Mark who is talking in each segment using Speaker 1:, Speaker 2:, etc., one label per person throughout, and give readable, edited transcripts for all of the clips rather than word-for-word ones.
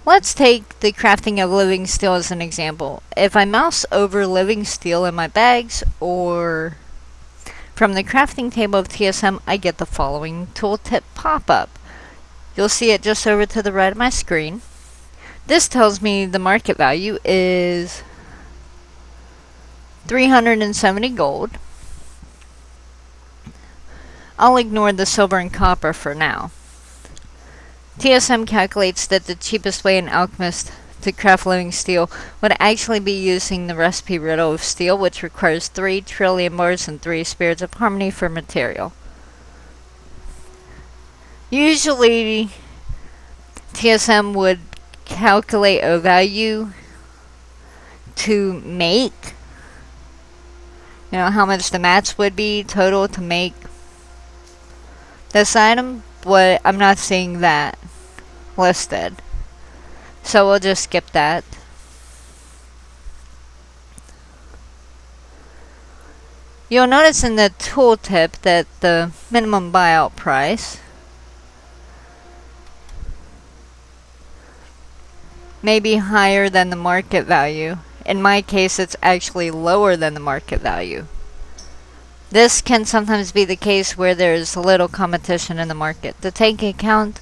Speaker 1: Let's take the crafting of living steel as an example. If I mouse over living steel in my bags, or from the crafting table of TSM, I get the following tooltip pop-up. You'll see it just over to the right of my screen. This tells me the market value is 370 gold. I'll ignore the silver and copper for now. TSM calculates that the cheapest way an alchemist to craft living steel would actually be using the recipe riddle of steel, which requires 3 trillion bars and 3 spirits of harmony for material. Usually, TSM would calculate a value to make, how much the mats would be total to make this item, but I'm not seeing that listed. So we'll just skip that. You'll notice in the tooltip that the minimum buyout price may be higher than the market value. In my case, it's actually lower than the market value. This can sometimes be the case where there's little competition in the market. To take account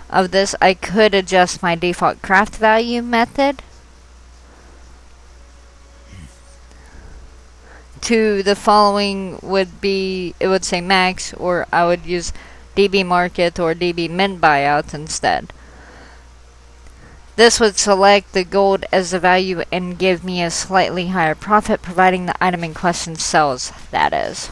Speaker 1: of this, I could adjust my default craft value method to the following. It would say max, or I would use DB market or DB min buyout instead. This would select the gold as the value and give me a slightly higher profit, providing the item in question sells, that is.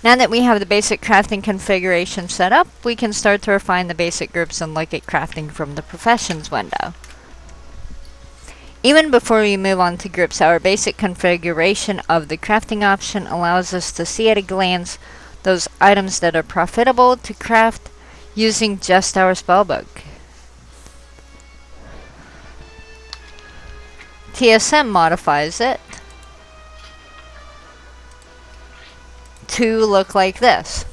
Speaker 1: Now that we have the basic crafting configuration set up, we can start to refine the basic groups and look at crafting from the professions window. Even before we move on to groups, our basic configuration of the crafting option allows us to see at a glance those items that are profitable to craft using just our spellbook. TSM modifies it to look like this.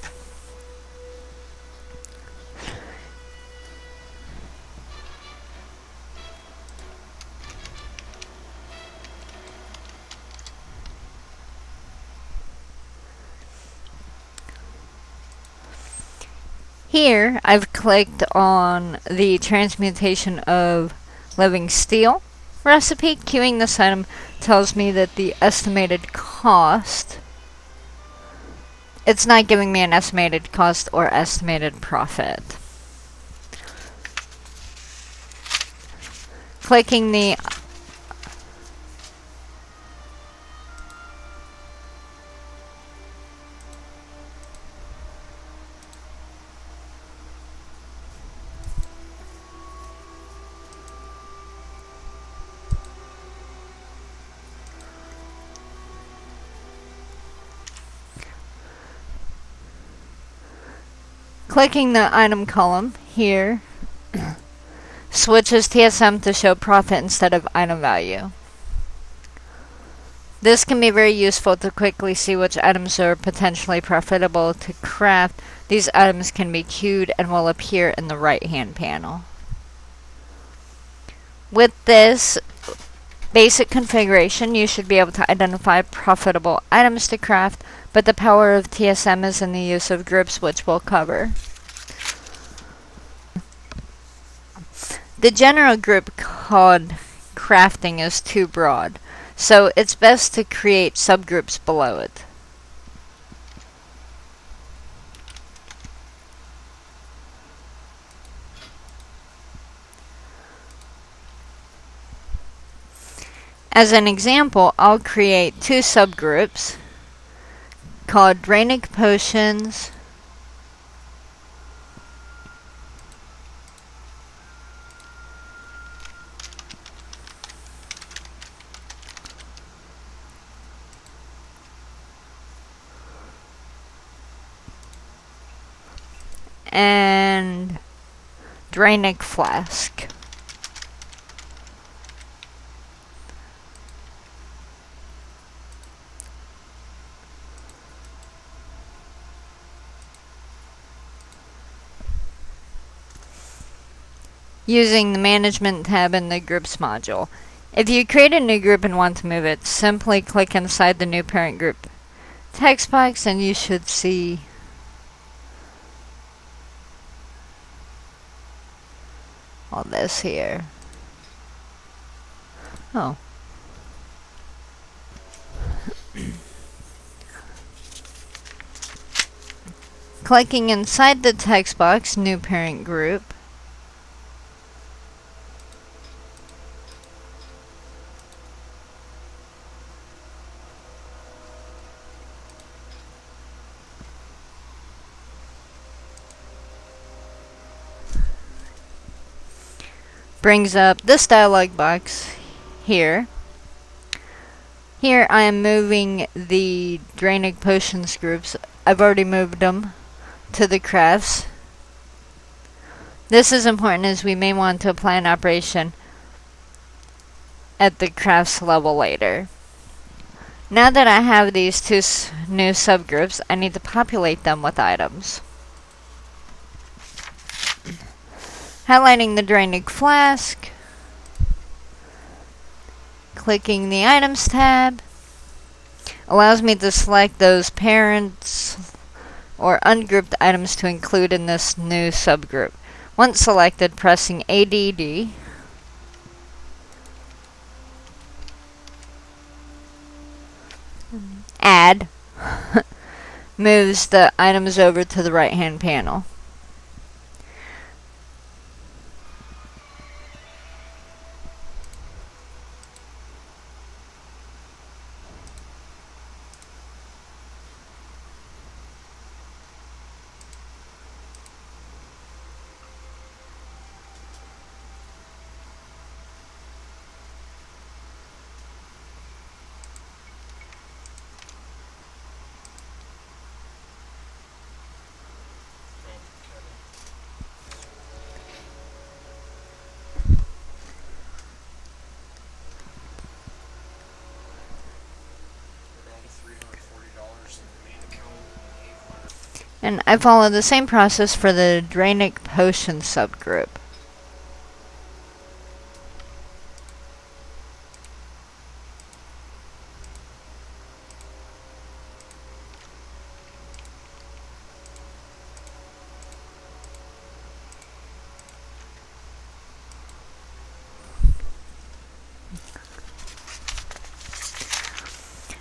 Speaker 1: Here, I've clicked on the transmutation of living steel recipe. Queuing this item tells me that the estimated cost, it's not giving me an estimated cost or estimated profit. Clicking the item column here switches TSM to show profit instead of item value. This can be very useful to quickly see which items are potentially profitable to craft. These items can be queued and will appear in the right-hand panel. With this basic configuration, you should be able to identify profitable items to craft, but the power of TSM is in the use of groups, which we'll cover. The general group called crafting is too broad, so it's best to create subgroups below it. As an example, I'll create 2 subgroups called Drainic Potions and Drainic Flask. using the Management tab in the Groups module. If you create a new group and want to move it, simply click inside the new parent group text box and you should see all this here. Oh. Clicking inside the text box, New Parent Group, brings up this dialog box here. Here I am moving the Drainic Potions groups. I've already moved them to the crafts. This is important as we may want to apply an operation at the crafts level later. Now that I have these two new subgroups, I need to populate them with items. Highlighting the Drainic Flask, clicking the Items tab, allows me to select those parents or ungrouped items to include in this new subgroup. Once selected, pressing ADD Add moves the items over to the right hand panel. And I follow the same process for the Drainic Potion subgroup.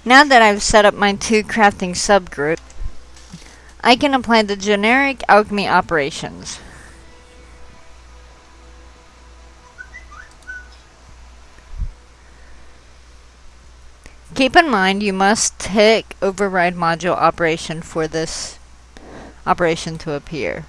Speaker 1: Now that I've set up my two crafting subgroups, I can apply the generic alchemy operations. Keep in mind you must tick override module operation for this operation to appear.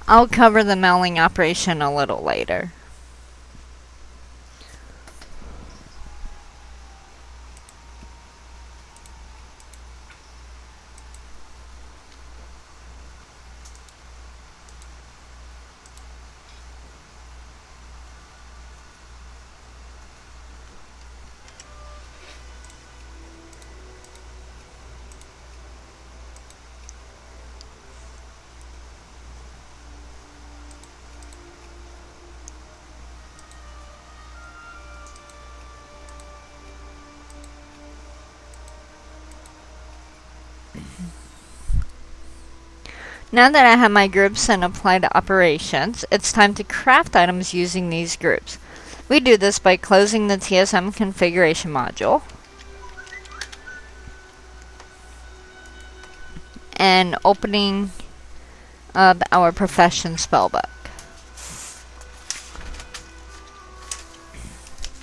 Speaker 1: I'll cover the mailing operation a little later. Now that I have my groups and applied operations, it's time to craft items using these groups. We do this by closing the TSM configuration module and opening up our profession spellbook.